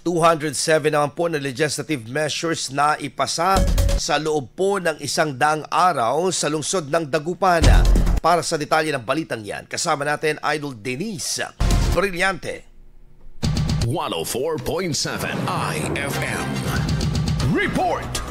207 naman po na legislative measures na ipasa sa loob po ng 100 araw sa lungsod ng Dagupan. Para sa detalye ng balitang yan, kasama natin Idol Denise Brillante. 104.7 IFM Report.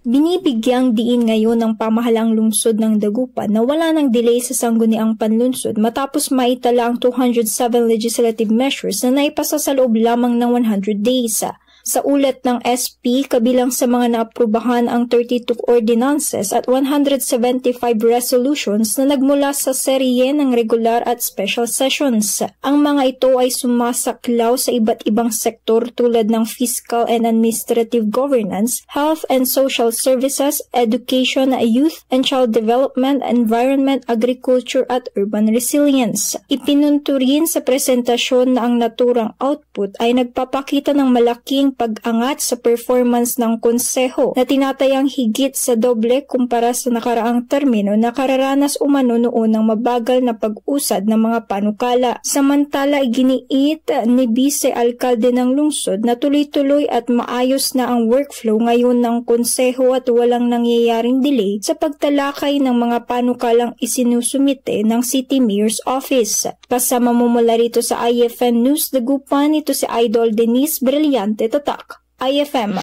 Binibigyang diin ngayon ng pamahalang lungsod ng Dagupan na wala ng delay sa sangguniang panlunsod matapos maitala ang 207 legislative measures na naipasa sa loob lamang ng 100 days. Sa ulat ng SP, kabilang sa mga naaprubahan ang 32 ordinances at 175 resolutions na nagmula sa serye ng regular at special sessions. Ang mga ito ay sumasaklaw sa iba't ibang sektor tulad ng fiscal and administrative governance, health and social services, education, youth and child development, environment, agriculture at urban resilience. Ipinunto rin sa presentasyon na ang naturang output ay nagpapakita ng malaking pag-angat sa performance ng konseho na tinatayang higit sa doble kumpara sa nakaraang termino na kararanas umano noon ng mabagal na pag-usad ng mga panukala. Samantala, iginiit ni Vice Alkalde ng lungsod na tuloy-tuloy at maayos na ang workflow ngayon ng konseho at walang nangyayaring delay sa pagtalakay ng mga panukalang isinusumite ng City Mayor's Office. Kasama mo mula rito sa IFM News Dagupan, ito si Idol Denise Brillante, Tatak, IFM.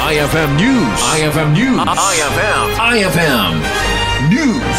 IFM News. IFM News. IFM News.